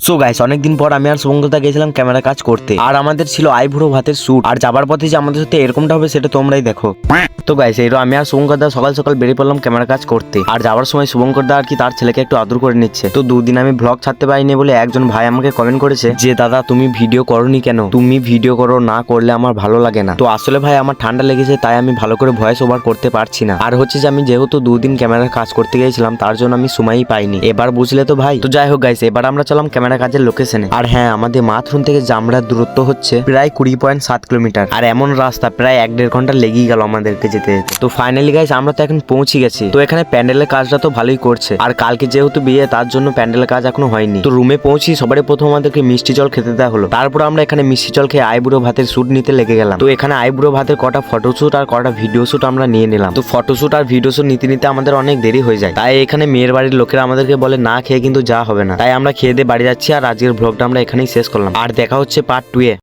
So guys অনেকদিন পর আমি আর শুভঙ্করদা গেছিলাম ক্যামেরা কাজ করতে, আর আমাদের ছিল আইবুড়ো ভাতের শুট। আর যাবার পথে যে আমাদের সাথে এরকমটা হবে সেটা তোমরাই দেখো। তো গাইস এইরো আমি আর শুভঙ্করদা সকাল সকাল বেরিয়ে পড়লাম ক্যামেরা কাজ করতে। আর যাওয়ার সময় শুভঙ্করদা আর কি তার ছেলেকে একটু আদর করে নিচ্ছে। তো দুদিন আমি ব্লগ ছাড়তে পারিনি বলে একজন ভাই আমাকে কমেন্ট করেছে যে দাদা তুমি ভিডিও করোনি কেন, তুমি ভিডিও করো, না করলে আমার ভালো লাগে না। তো আসলে ভাই আমার ঠান্ডা লেগেছে, তাই আমি ভালো করে ভয়েস ওভার করতে পারছি না। আর হচ্ছে যে আমি যেহেতু দুদিন ক্যামেরার কাজ করতে গিয়েছিলাম তার জন্য আমি সময়ই পাইনি। এবার বুঝলে তো ভাই। তো যাই হোক গাইস, এবার আমরা চলাম ক্যামেরা কাজের লোকেশনে। আর হ্যাঁ, আমাদের মাথরুন থেকে জামরার দূরত্ব হচ্ছে প্রায় 20.7 কিলোমিটার। আর এমন রাস্তা প্রায় 1-1.5 ঘন্টা লেগেই গেল আমাদেরকে যেতে যেতে। তো ফাইনালি গাইস আমরা তো এখন পৌঁছে গেছি। তো এখানে প্যান্ডেলের কাজটা তো ভালোই করছে, আর কালকে যেহেতু বিয়ে তার জন্য প্যান্ডেলের কাজ এখনো হয়নি। তো রুমে পৌঁছি সবাই প্রথম আমাদেরকে মিষ্টি জল খেতে দেওয়া হলো। তারপর আমরা এখানে মিষ্টি জল খেয়ে আইবুড়ো ভাতের শুট নিতে লেগে গেলাম। তো এখানে আইবুড়ো ভাতের কটা ফটোশুট আর কটা ভিডিও শুট আমরা নিয়ে নিলাম। তো ফটোশুট আর ভিডিও শুট নিতে নিতে আমাদের অনেক দেরি হয়ে যায়। তাই এখানে মেয়ের বাড়ির লোকেরা আমাদেরকে বলে না খেয়ে কিন্তু যা হবে না। তাই আমরা খেয়ে দিয়ে বাড়ি যাচ্ছি। আর আজকের ব্লগটা আমরা এখানেই শেষ করলাম। আর দেখা হচ্ছে পার্ট 2 এ।